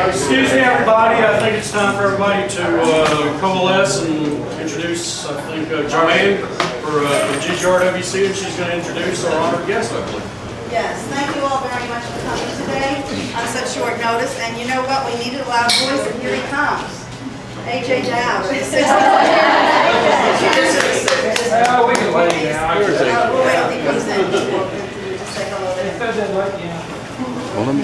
Excuse me, everybody. I think it's time for everybody to coalesce and introduce, I think, Joanne for GGRWC, and she's going to introduce our honored guest, I believe. Yes, thank you all very much for coming today on such short notice. And you know what? We needed a loud voice, and here he comes. AJ Dow. Oh, we can wait now. We'll wait till he comes in. Just say hello there. Well, let me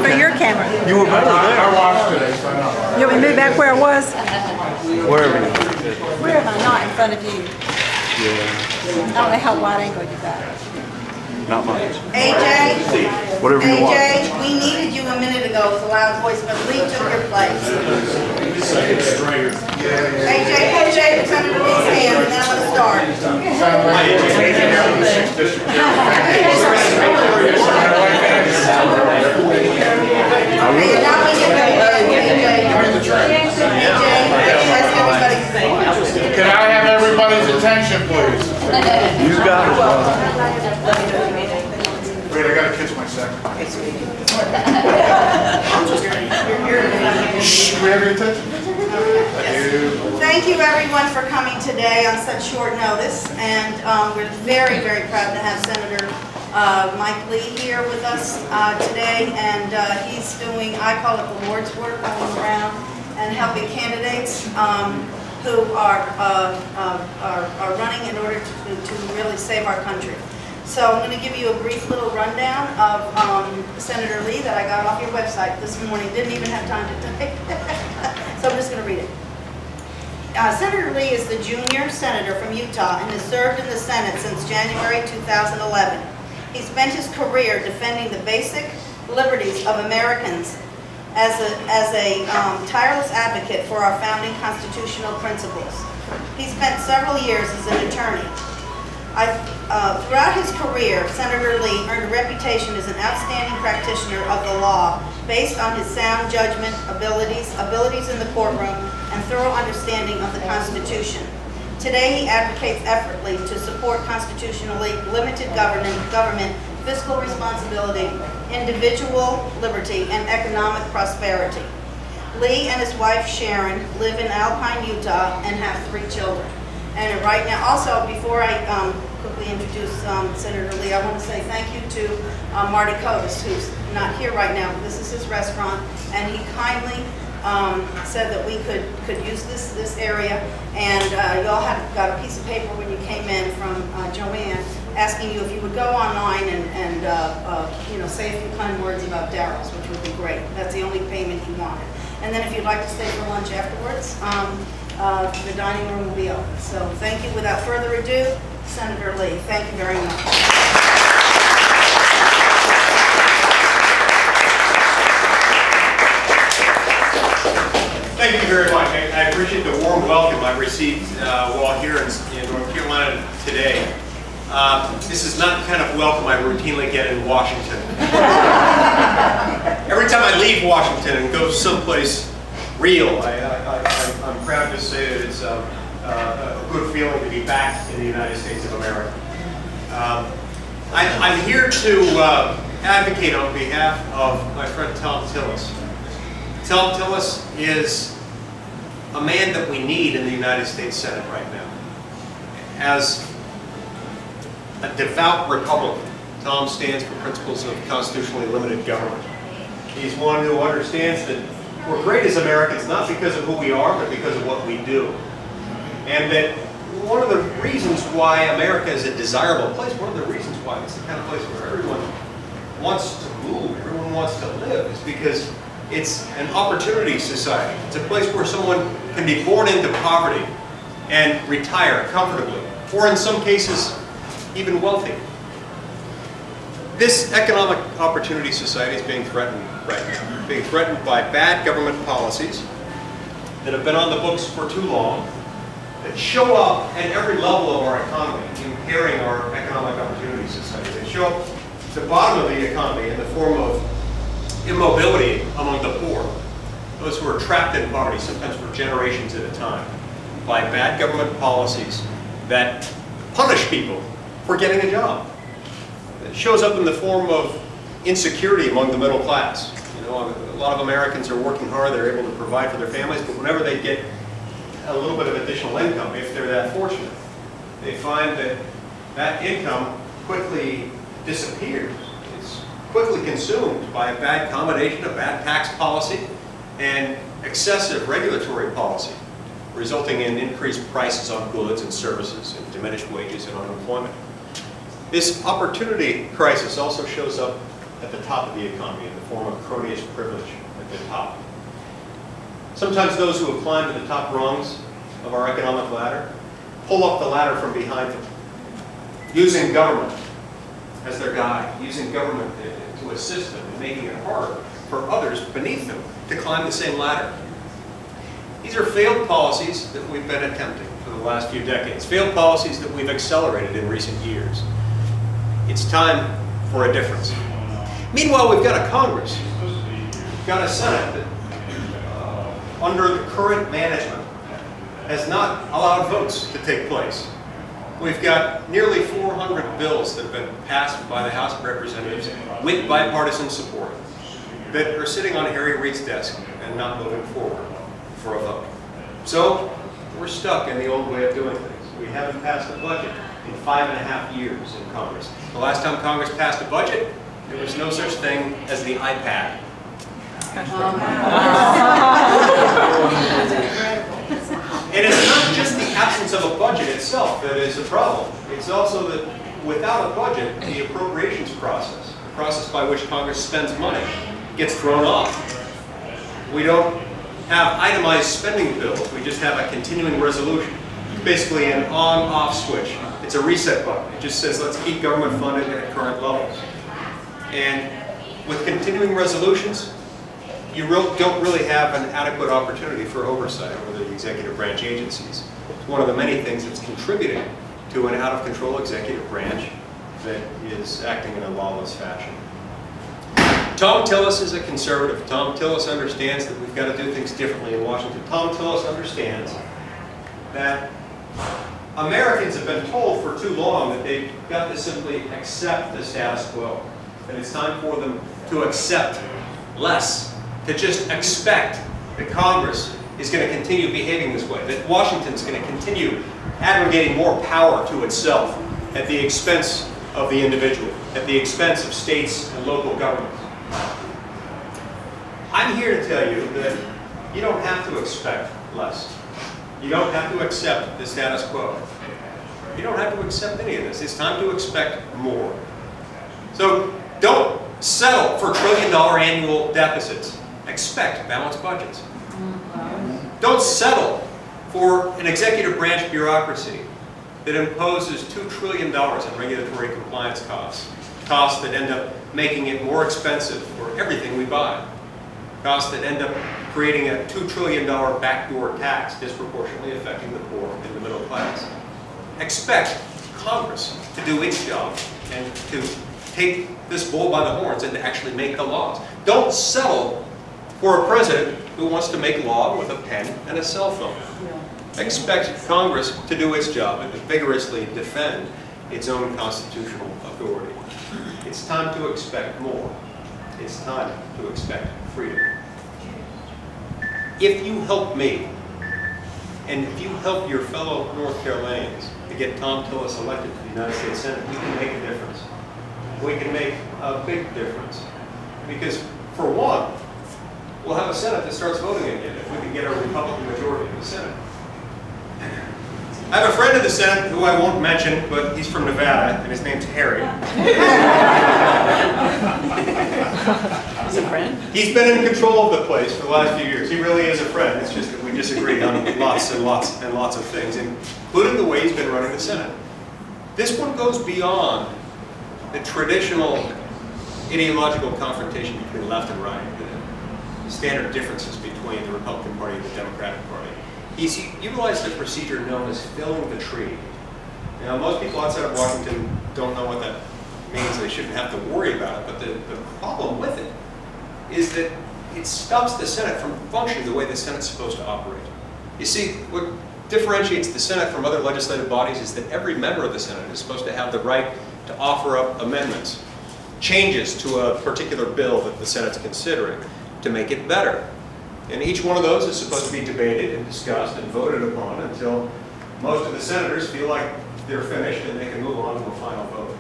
For your camera. You were better there. You want me to move back where I was? Wherever you Where am I not in front of you? Yeah, I don't know how wide angle you got. not much. AJ, Whatever you want. AJ, we needed you a minute ago with a loud voice, but Lee took your place. AJ, turn to Lee's hand, and then I'm going to start. Hey, now we get Can I have everybody's attention, please? You got it, brother. Wait, I gotta kiss my secretary. Shh, we have your attention? Thank you, everyone, for coming today on such short notice, and we're very, very proud to have Senator Mike Lee here with us today, and he's doing, I call it the Lord's work, going around and helping candidates who are running in order to really save our country. So I'm going to give you a brief little rundown of Senator Lee that I got off your website this morning. Didn't even have time to type. So I'm just going to read it. Senator Lee is the junior senator from Utah and has served in the Senate since January 2011. He spent his career defending the basic liberties of Americans as a tireless advocate for our founding constitutional principles. He spent several years as an attorney. Throughout his career, Senator Lee earned a reputation as an outstanding practitioner of the law based on his sound judgment, abilities in the courtroom, and thorough understanding of the Constitution. Today, he advocates effortlessly to support constitutionally limited government, fiscal responsibility, individual liberty, and economic prosperity. Lee and his wife Sharon live in Alpine, Utah, and have 3 children. And right now, also, before I quickly introduce Senator Lee, I want to say thank you to Marty Kotis, who's not here right now, but this is his restaurant, and he kindly said that we could use this area, and y'all got a piece of paper when you came in from Joanne asking you if you would go online and say a few kind words about Darryl's, which would be great. That's the only payment he wanted. And then if you'd like to stay for lunch afterwards, the dining room will be open. So thank you. Without further ado, Senator Lee. Thank you very much. Thank you, you very much. I appreciate the warm welcome I've received while here in North Carolina today. This is not the kind of welcome I routinely get in Washington. Every time I leave Washington and go someplace real, I'm proud to say that it's a good feeling to be back in the United States of America. I'm here to advocate on behalf of my friend Tom Tillis. Tom Tillis is a man that we need in the United States Senate right now. As a devout Republican, Tom stands for principles of constitutionally limited government. He's one who understands that we're great as Americans not because of who we are, but because of what we do. And that one of the reasons why America is a desirable place, one of the reasons why it's the kind of place where everyone wants to move, everyone wants to live, is because it's an opportunity society. It's a place where someone can be born into poverty and retire comfortably, or in some cases, even wealthy. This economic opportunity society is being threatened right now, being threatened by bad government policies that have been on the books for too long, that show up at every level of our economy, impairing our economic opportunity society. They show up at the bottom of the economy in the form of immobility among the poor, those who are trapped in poverty, sometimes for generations at a time, by bad government policies that punish people for getting a job. It shows up in the form of insecurity among the middle class. You know, a lot of Americans are working hard, they're able to provide for their families, but whenever they get a little bit of additional income, if they're that fortunate, they find that that income quickly disappears. It's quickly consumed by a bad combination of bad tax policy and excessive regulatory policy, resulting in increased prices on goods and services and diminished wages and unemployment. This opportunity crisis also shows up at the top of the economy in the form of cronyist privilege at the top. Sometimes those who have climbed to the top rungs of our economic ladder pull up the ladder from behind them, using government as their guide, using government to assist them in making it harder for others beneath them to climb the same ladder. These are failed policies that we've been attempting for the last few decades, failed policies that we've accelerated in recent years. It's time for a difference. Meanwhile, we've got a Congress, we've got a Senate that, under the current management, has not allowed votes to take place. We've got nearly 400 bills that have been passed by the House of Representatives with bipartisan support that are sitting on Harry Reid's desk and not moving forward for a vote. So we're stuck in the old way of doing things. We haven't passed a budget in 5.5 years in Congress. The last time Congress passed a budget, there was no such thing as the iPad. And it's not just the absence of a budget itself that is a problem. It's also that without a budget, the appropriations process, the process by which Congress spends money, gets thrown off. We don't have itemized spending bills. We just have a continuing resolution. It's basically an on-off switch. It's a reset button. It just says, let's keep government funded at current levels. And with continuing resolutions, you don't really have an adequate opportunity for oversight over the executive branch agencies. It's one of the many things that's contributing to an out-of-control executive branch that is acting in a lawless fashion. Tom Tillis is a conservative. Tom Tillis understands that we've got to do things differently in Washington. Tom Tillis understands that Americans have been told for too long that they've got to simply accept the status quo. And it's time for them to accept less, to just expect that Congress is going to continue behaving this way, that Washington's going to continue aggregating more power to itself at the expense of the individual, at the expense of states and local governments. I'm here to tell you that you don't have to expect less. You don't have to accept the status quo. You don't have to accept any of this. It's time to expect more. So don't settle for trillion-dollar annual deficits. Expect balanced budgets. Don't settle for an executive branch bureaucracy that imposes $2 trillion in regulatory compliance costs, costs that end up making it more expensive for everything we buy, costs that end up creating a $2 trillion backdoor tax disproportionately affecting the poor and the middle class. Expect Congress to do its job and to take this bull by the horns and to actually make the laws. Don't settle for a president who wants to make law with a pen and a cell phone. Expect Congress to do its job and to vigorously defend its own constitutional authority. It's time to expect more. It's time to expect freedom. If you help me, and if you help your fellow North Carolinians to get Tom Tillis elected to the United States Senate, we can make a difference. We can make a big difference. Because, for one, we'll have a Senate that starts voting again if we can get a Republican majority in the Senate. I have a friend in the Senate who I won't mention, but he's from Nevada, and his name's Harry. He's a friend. He's been in control of the place for the last few years. He really is a friend. It's just that we disagree on lots and lots and lots of things, including the way he's been running the Senate. This one goes beyond the traditional ideological confrontation between left and right, the standard differences between the Republican Party and the Democratic Party. He's utilized a procedure known as filling the tree. Now, most people outside of Washington don't know what that means. They shouldn't have to worry about it. But the problem with it is that it stops the Senate from functioning the way the Senate's supposed to operate. You see, what differentiates the Senate from other legislative bodies is that every member of the Senate is supposed to have the right to offer up amendments, changes to a particular bill that the Senate's considering to make it better. And each one of those is supposed to be debated and discussed and voted upon until most of the senators feel like they're finished and they can move on to a final vote.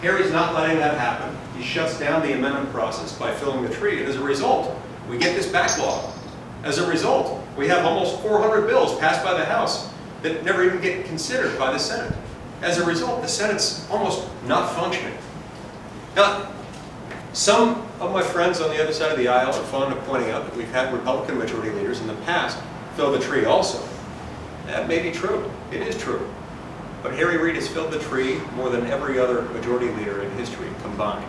Harry's not letting that happen. He shuts down the amendment process by filling the tree, and as a result, we get this backlog. As a result, we have almost 400 bills passed by the House that never even get considered by the Senate. As a result, the Senate's almost not functioning. Now, some of my friends on the other side of the aisle are fond of pointing out that we've had Republican majority leaders in the past fill the tree also. That may be true. It is true. But Harry Reid has filled the tree more than every other majority leader in history combined.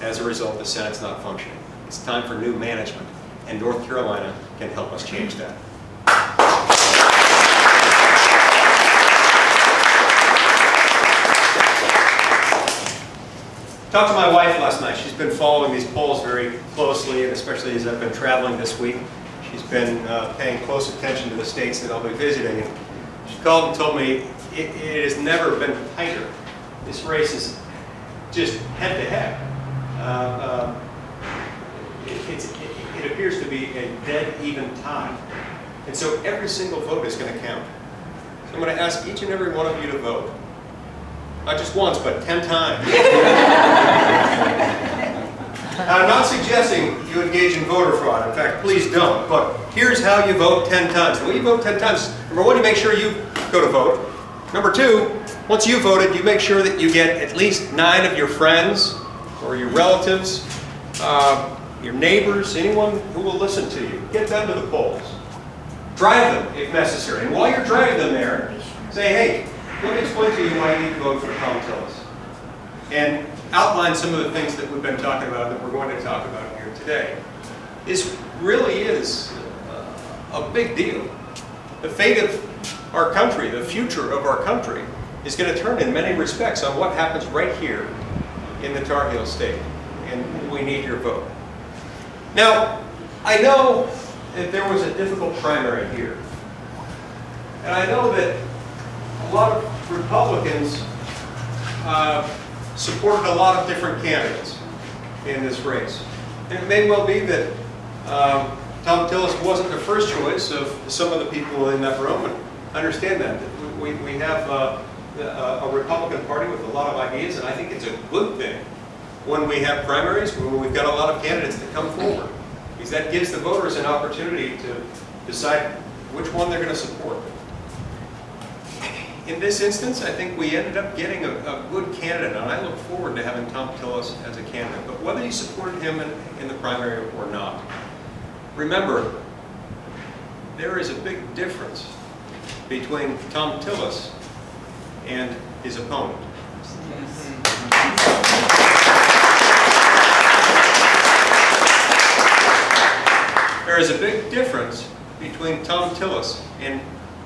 As a result, the Senate's not functioning. It's time for new management, and North Carolina can help us change that. Talked to my wife last night. She's been following these polls very closely, and especially as I've been traveling this week. She's been paying close attention to the states that I'll be visiting. And she called and told me it has never been tighter. This race is just head-to-head. It appears to be a dead-even tie. And so every single vote is going to count. So I'm going to ask each and every one of you to vote. Not just once, but 10 times. Now, I'm not suggesting you engage in voter fraud. In fact, please don't. But here's how you vote 10 times. When you vote 10 times, number one, you make sure you go to vote. Number two, once you've voted, you make sure that you get at least 9 of your friends or your relatives, your neighbors, anyone who will listen to you. Get them to the polls. Drive them if necessary. And while you're driving them there, say, hey, let me explain to you why you need to vote for Tom Tillis. And outline some of the things that we've been talking about that we're going to talk about here today. This really is a big deal. The fate of our country, the future of our country, is going to turn in many respects on what happens right here in the Tar Heel State. And we need your vote. Now, I know that there was a difficult primary here. And I know that a lot of Republicans supported a lot of different candidates in this race. And it may well be that Tom Tillis wasn't the first choice of some of the people in that room. And I understand that. We have a Republican Party with a lot of ideas, and I think it's a good thing when we have primaries, when we've got a lot of candidates that come forward. Because that gives the voters an opportunity to decide which one they're going to support. In this instance, I think we ended up getting a good candidate, and I look forward to having Tom Tillis as a candidate. But whether you supported him in the primary or not, remember, there is a big difference between Tom Tillis and his opponent. There there is a big difference between Tom Tillis and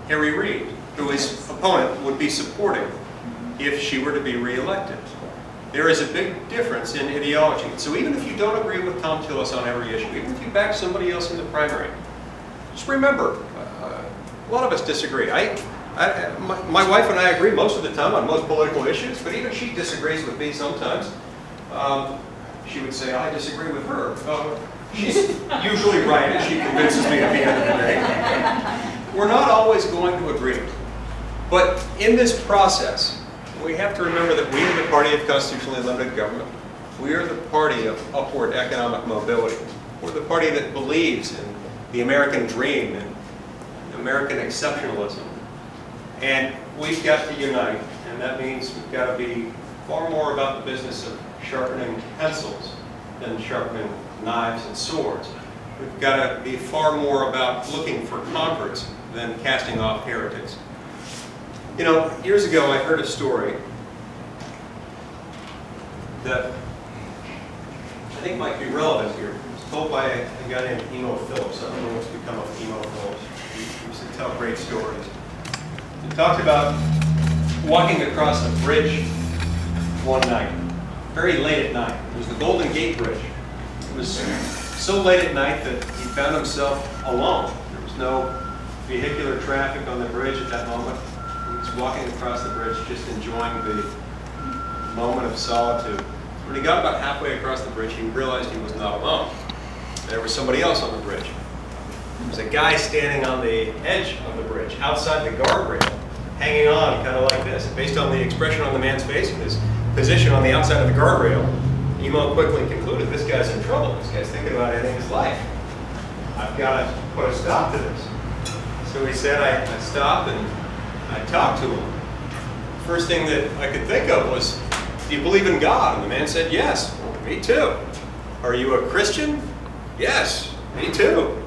Harry Reid, who his opponent would be supporting if she were to be re-elected. There is a big difference in ideology. So even if you don't agree with Tom Tillis on every issue, even if you back somebody else in the primary, just remember, a lot of us disagree. My wife and I agree most of the time on most political issues, but even she disagrees with me sometimes. She would say, I disagree with her. She's usually right, and she convinces me at the end of the day. We're not always going to agree. But in this process, we have to remember that we are the party of constitutionally limited government. We are the party of upward economic mobility. We're the party that believes in the American dream and American exceptionalism. And we've got to unite, and that means we've got to be far more about the business of sharpening pencils than sharpening knives and swords. We've got to be far more about looking for converts than casting off heretics. You know, years ago I heard a story that I think might be relevant here. It was told by a guy named Emo Phillips. I don't know what's become of Emo Phillips. He used to tell great stories. He talked about walking across a bridge one night, very late at night. It was the Golden Gate Bridge. It was so late at night that he found himself alone. There was no vehicular traffic on the bridge at that moment. He was walking across the bridge, just enjoying the moment of solitude. When he got about halfway across the bridge, he realized he was not alone. There was somebody else on the bridge. There was a guy standing on the edge of the bridge, outside the guardrail, hanging on kind of like this. Based on the expression on the man's face and his position on the outside of the guardrail, Emo quickly concluded, this guy's in trouble. This guy's thinking about ending his life. I've got to put a stop to this. So he said, I stopped and I talked to him. First thing that I could think of was, do you believe in God? And the man said, yes. Well, me too. Are you a Christian? Yes, me too.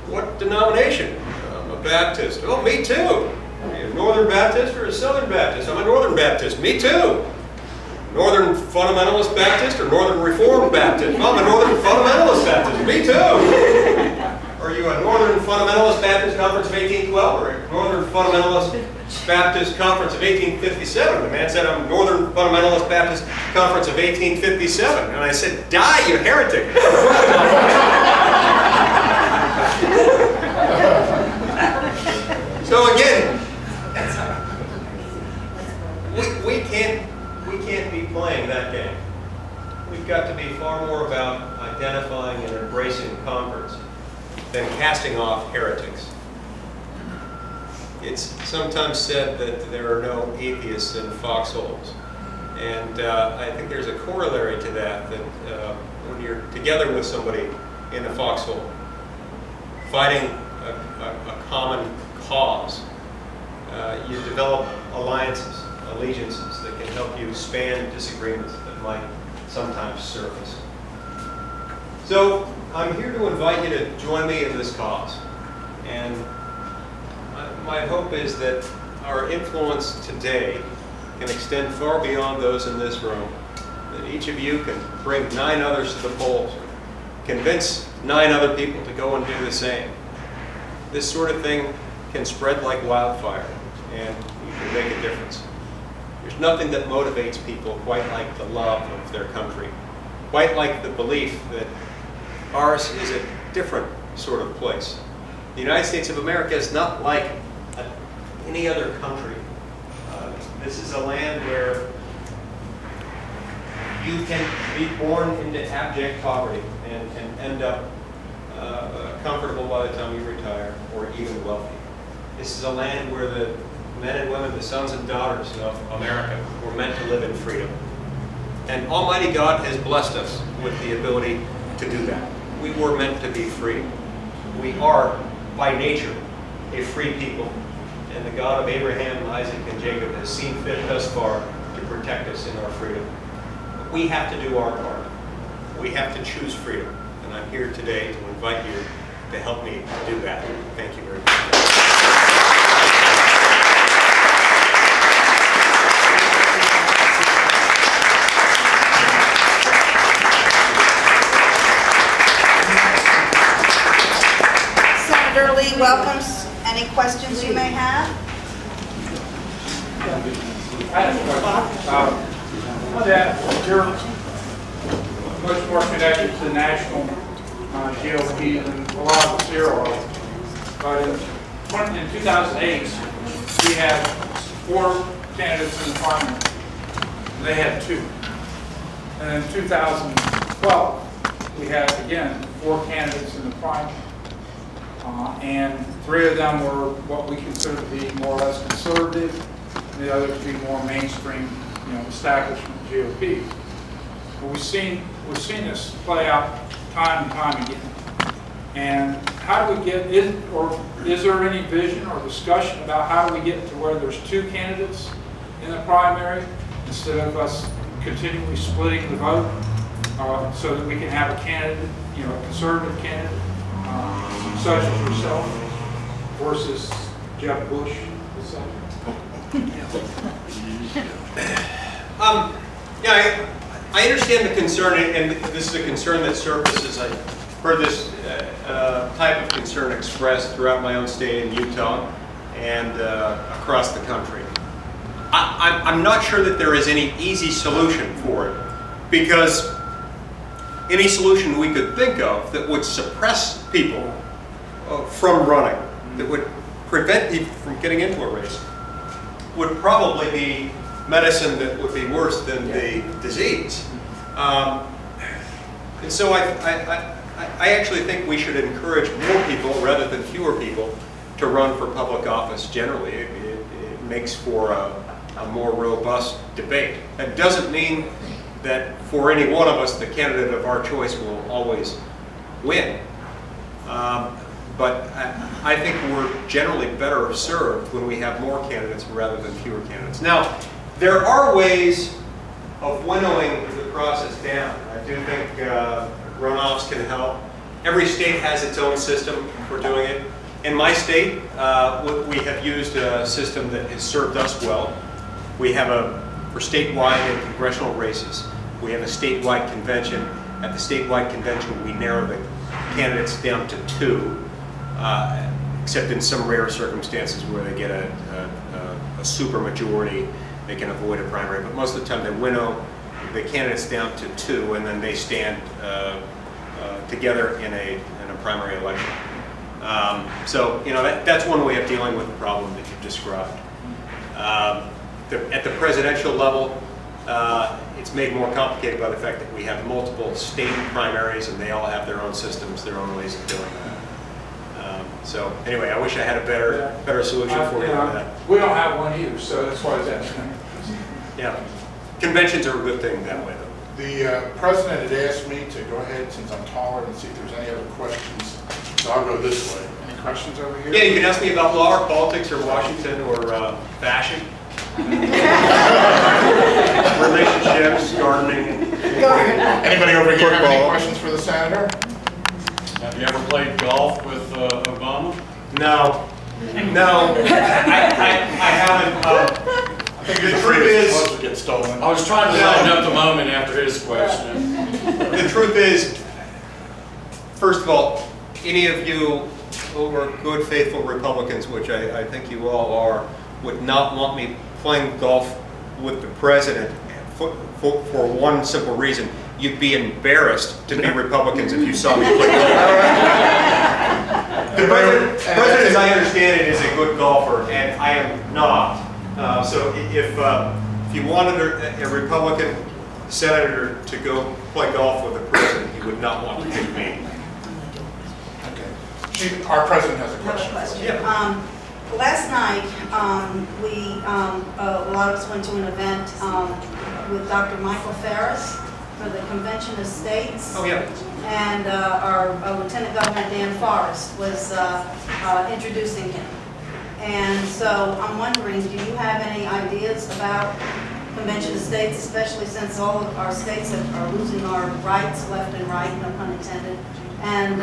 What denomination? I'm a Baptist. Oh, me too. Are you a Northern Baptist or a Southern Baptist? I'm a Northern Baptist. Me too. Northern Fundamentalist Baptist or Northern Reformed Baptist? Well, I'm a Northern Fundamentalist Baptist. Me too. Are you a Northern Fundamentalist Baptist Conference of 1812 or a Northern Fundamentalist Baptist Conference of 1857? The man said, I'm Northern Fundamentalist Baptist Conference of 1857. And I said, die, you heretic. So again, we can't be playing that game. We've got to be far more about identifying and embracing converts than casting off heretics. It's sometimes said that there are no atheists in foxholes. And I think there's a corollary to that, that when you're together with somebody in a foxhole, fighting a common cause, you develop alliances, allegiances that can help you span disagreements that might sometimes surface. So I'm here to invite you to join me in this cause. And my hope is that our influence today can extend far beyond those in this room, that each of you can bring 9 others to the polls, convince 9 other people to go and do the same. This sort of thing can spread like wildfire, and you can make a difference. There's nothing that motivates people quite like the love of their country, quite like the belief that ours is a different sort of place. The United States of America is not like any other country. This is a land where you can be born into abject poverty and end up comfortable by the time you retire, or even wealthy. This is a land where the men and women, the sons and daughters of America, were meant to live in freedom. And Almighty God has blessed us with the ability to do that. We were meant to be free. We are, by nature, a free people. And the God of Abraham, Isaac, and Jacob has seen fit thus far to protect us in our freedom. But we have to do our part. We have to choose freedom. And I'm here today to invite you to help me do that. Thank you very much. welcomes any questions you may have. I have a question. That you're much more connected to the national GOP than a lot of us here are. But in 2008, we had 4 candidates in the primary. They had 2. And in 2012, we had, again, 4 candidates in the primary. And 3 of them were what we consider to be more or less conservative, and the others to be more mainstream, establishment GOP. But we've seen this play out time and time again. And how do we get is there any vision or discussion about how do we get to where there's 2 candidates in the primary instead of us continually splitting the vote, so that we can have a candidate, a conservative candidate, such as yourself, versus Jeb Bush, Yeah, I understand the concern, and this is a concern that surfaces. I've heard this type of concern expressed throughout my own state in Utah and across the country. I'm not sure that there is any easy solution for it, because any solution we could think of that would suppress people from running, that would prevent people from getting into a race, would probably be medicine that would be worse than the disease. And so I actually think we should encourage more people rather than fewer people to run for public office generally. It makes for a more robust debate. That doesn't mean that for any one of us, the candidate of our choice will always win. But I think we're generally better served when we have more candidates rather than fewer candidates. Now, there are ways of winnowing the process down. I do think runoffs can help. Every state has its own system for doing it. In my state, we have used a system that has served us well. We have for statewide and congressional races, we have a statewide convention. At the statewide convention, we narrow the candidates down to 2, except in some rare circumstances where they get a super majority, they can avoid a primary. But most of the time, they winnow the candidates down to 2, and then they stand together in a primary election. So that's one way of dealing with the problem that you've described. At the presidential level, it's made more complicated by the fact that we have multiple state primaries, and they all have their own systems, their own ways of doing that. So anyway, I wish I had a better solution for you on that. We don't have one either, so that's why I was asking. Yeah, conventions are a good thing that way, though. The president had asked me to go ahead, since I'm taller, and see if there's any other questions. So I'll go this way. Any questions over here? Yeah, you can ask me about law or politics or Washington or fashion. Relationships, gardening. Anybody over here have any questions for the senator? Have you ever played golf with Obama? No, I haven't. The truth is, To get stolen. I was trying to line up the moment after his question. the truth is, first of all, any of you who are good, faithful Republicans, which I think you all are, would not want me playing golf with the president for one simple reason. You'd be embarrassed to be Republicans if you saw me play golf. The president, as I understand it, is a good golfer, and I am not. So if you wanted a Republican senator to go play golf with the president, you would not want to pick me. Okay. Our president has a question. Yeah. Last night, a lot of us went to an event with Dr. Michael Ferris for the Convention of States. Oh, yeah. And our Lieutenant Governor Dan Forrest was introducing him. And so I'm wondering, do you have any ideas about Convention of States, especially since all of our states are losing our rights left and right, no pun intended, and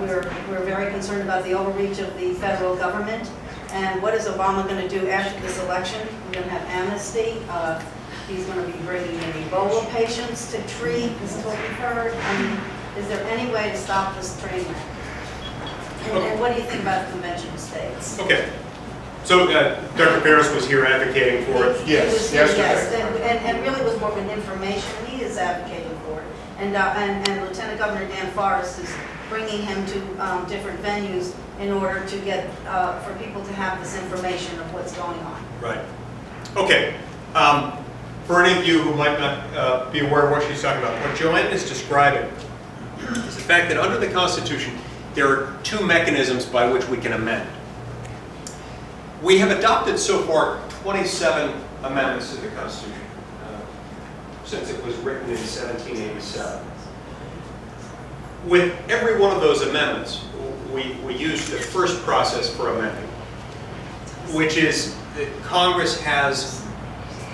we're very concerned about the overreach of the federal government. And what is Obama going to do after this election? We're going to have amnesty. He's going to be bringing in Ebola patients to treat. This is what we've heard. I mean, is there any way to stop this train wreck? And what do you think about the Convention of States? Okay. So Dr. Paris was here advocating for it. Yes, He was- yesterday. Yes, and really was more of an information, he is advocating for it. And Lieutenant Governor Dan Forrest is bringing him to different venues in order to get, for people to have this information of what's going on. Right. Okay. For any of you who might not be aware of what she's talking about, what Joanne is describing is the fact that under the Constitution, there are two mechanisms by which we can amend. We have adopted so far 27 amendments to the Constitution since it was written in 1787. With every one of those amendments, we use the first process for amending, which is that Congress has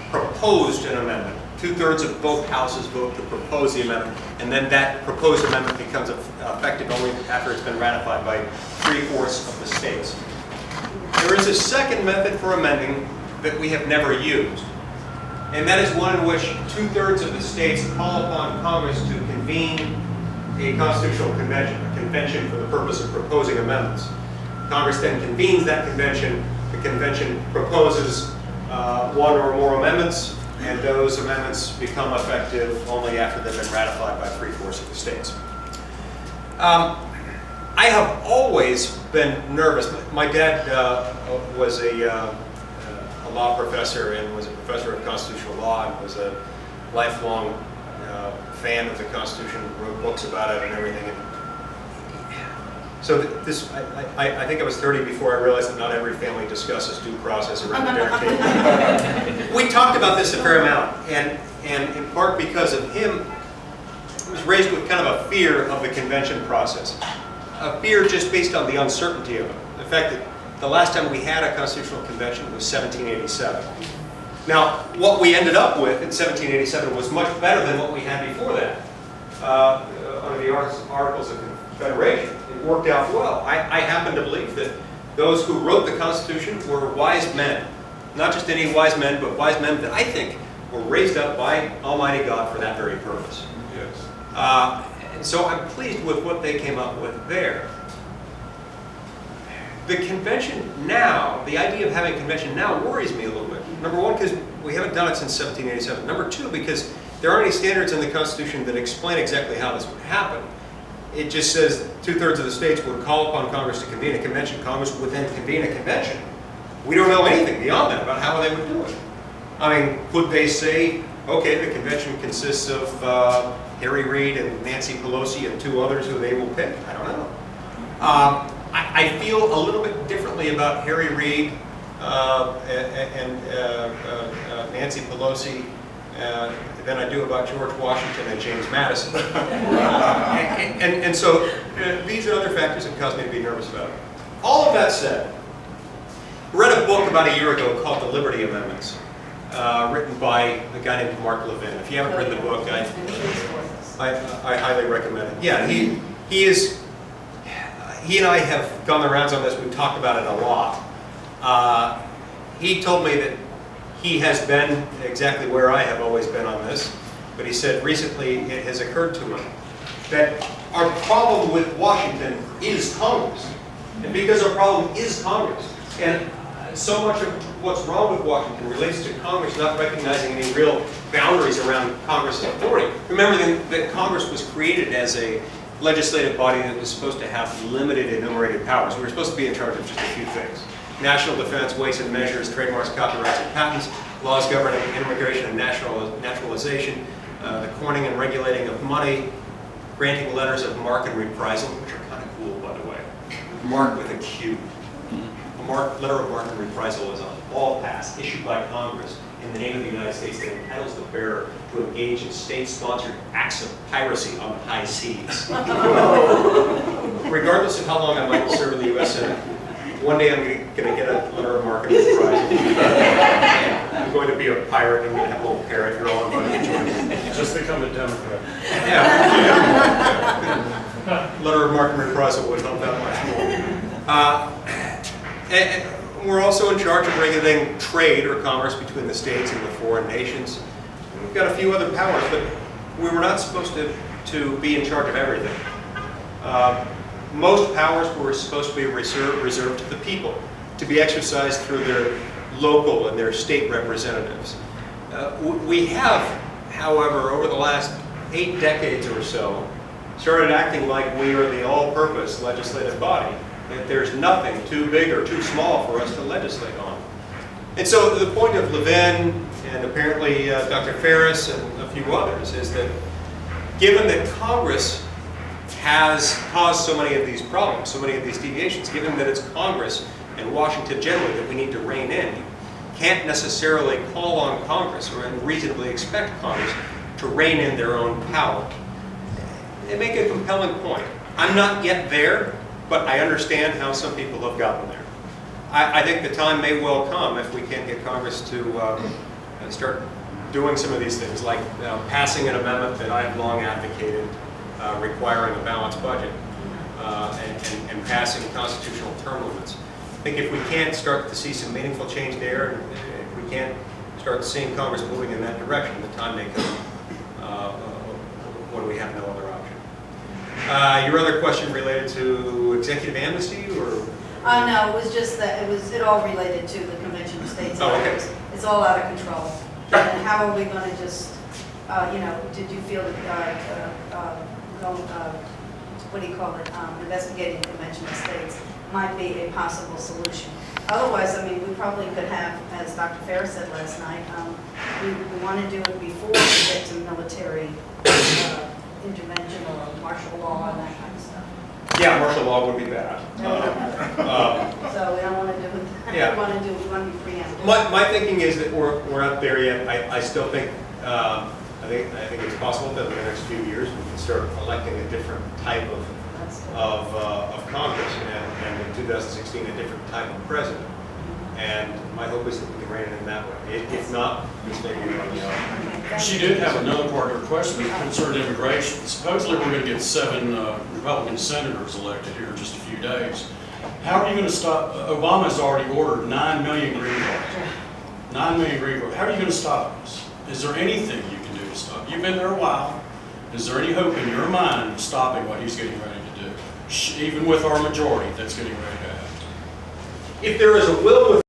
proposed an amendment. 2/3 of both houses vote to propose the amendment, and then that proposed amendment becomes effective only after it's been ratified by 3/4 of the states. There is a second method for amending that we have never used, and that is one in which 2/3 of the states call upon Congress to convene a constitutional convention, a convention for the purpose of proposing amendments. Congress then convenes that convention. The convention proposes one or more amendments, and those amendments become effective only after they've been ratified by 3/4 of the states. I have always been nervous. My dad was a law professor and was a professor of constitutional law and was a lifelong fan of the Constitution, wrote books about it and everything. And so I think I was 30 before I realized that not every family discusses due process around the dinner table. We talked about this a fair amount, and in part because of him, I was raised with kind of a fear of the convention process. A fear just based on the uncertainty of it. The fact that the last time we had a constitutional convention was 1787. Now, what we ended up with in 1787 was much better than what we had before that. Under the Articles of Confederation, it worked out well. I happen to believe that those who wrote the Constitution were wise men. Not just any wise men, but wise men that I think were raised up by Almighty God for that very purpose. Yes. And so I'm pleased with what they came up with there. The convention now, the idea of having a convention now worries me a little bit. Number one, because we haven't done it since 1787. Number two, because there aren't any standards in the Constitution that explain exactly how this would happen. It just says 2/3 of the states would call upon Congress to convene a convention. Congress would then convene a convention. We don't know anything beyond that about how they would do it. I mean, could they say, okay, the convention consists of Harry Reid and Nancy Pelosi and 2 others who they will pick? I don't know. I feel a little bit differently about Harry Reid and Nancy Pelosi than I do about George Washington and James Madison. and so these are other factors that cause me to be nervous about it. All of that said, I read a book about a year ago called The Liberty Amendments, written by a guy named Mark Levin. If you haven't read the book, I highly recommend it. Yeah, he and I have gone the rounds on this. We've talked about it a lot. He told me that he has been exactly where I have always been on this, but he said recently it has occurred to him that our problem with Washington is Congress. And because our problem is Congress, and so much of what's wrong with Washington relates to Congress not recognizing any real boundaries around Congress's authority. Remember that Congress was created as a legislative body that was supposed to have limited enumerated powers. We were supposed to be in charge of just a few things: national defense, weights and measures, trademarks, copyrights, and patents, laws governing immigration and naturalization, the coining and regulating of money, granting letters of marque and reprisal, which are kind of cool, by the way. Marque with a Q. A letter of marque and reprisal is a law pass issued by Congress in the name of the United States that entitles the bearer to engage in state-sponsored acts of piracy on the high seas. Regardless of how long I might serve in the U.S. Senate, one day I'm going to get a letter of marque and reprisal. I'm going to be a pirate, and I'm going to have a little parrot. You're all invited to join me. Just become a Democrat. Yeah. Letter of marque and reprisal would help that much more. And we're also in charge of regulating trade or commerce between the states and the foreign nations. We've got a few other powers, but we were not supposed to be in charge of everything. most powers were supposed to be reserved to the people, to be exercised through their local and their state representatives. We have, however, over the last 8 decades or so, started acting like we are the all-purpose legislative body, that there's nothing too big or too small for us to legislate on. And so the point of Levin and apparently Dr. Ferris and a few others is that given that Congress has caused so many of these problems, so many of these deviations, given that it's Congress and Washington generally that we need to rein in, you can't necessarily call on Congress or reasonably expect Congress to rein in their own power. They make a compelling point. I'm not yet there, but I understand how some people have gotten there. I think the time may well come if we can't get Congress to start doing some of these things, like passing an amendment that I've long advocated, requiring a balanced budget, and passing constitutional term limits. I think if we can't start to see some meaningful change there, and if we can't start seeing Congress moving in that direction, the time may come when we have no other option. Your other question related to executive amnesty, or? No, it was just that, it all related to the Convention of States. Oh, okay. It's all out of control. And how are we going to just, did you feel that, what do you call it, investigating the Convention of States might be a possible solution? Otherwise, I mean, we probably could have, as Dr. Ferris said last night, we want to do it before we get to military intervention or martial law and that kind of stuff. Yeah, martial law would be bad. So we don't want to do it. Yeah. We want to be preemptive. My thinking is that we're not there yet. I still think I think it's possible that in the next few years we can start electing a different type of Congress, and in 2016 a different type of president. And my hope is that we can rein it in that way. If not, this may be on the other. She did have another part of her question that concerned immigration. Supposedly we're going to get 7 Republican senators elected here in just a few days. How are you going to stop? Obama's already ordered 9 million green cards. 9 million green cards. How are you going to stop this? Is there anything you can do to stop? You've been there a while. Is there any hope in your mind of stopping what he's getting ready to do? Even with our majority that's getting ready to happen. If there is a will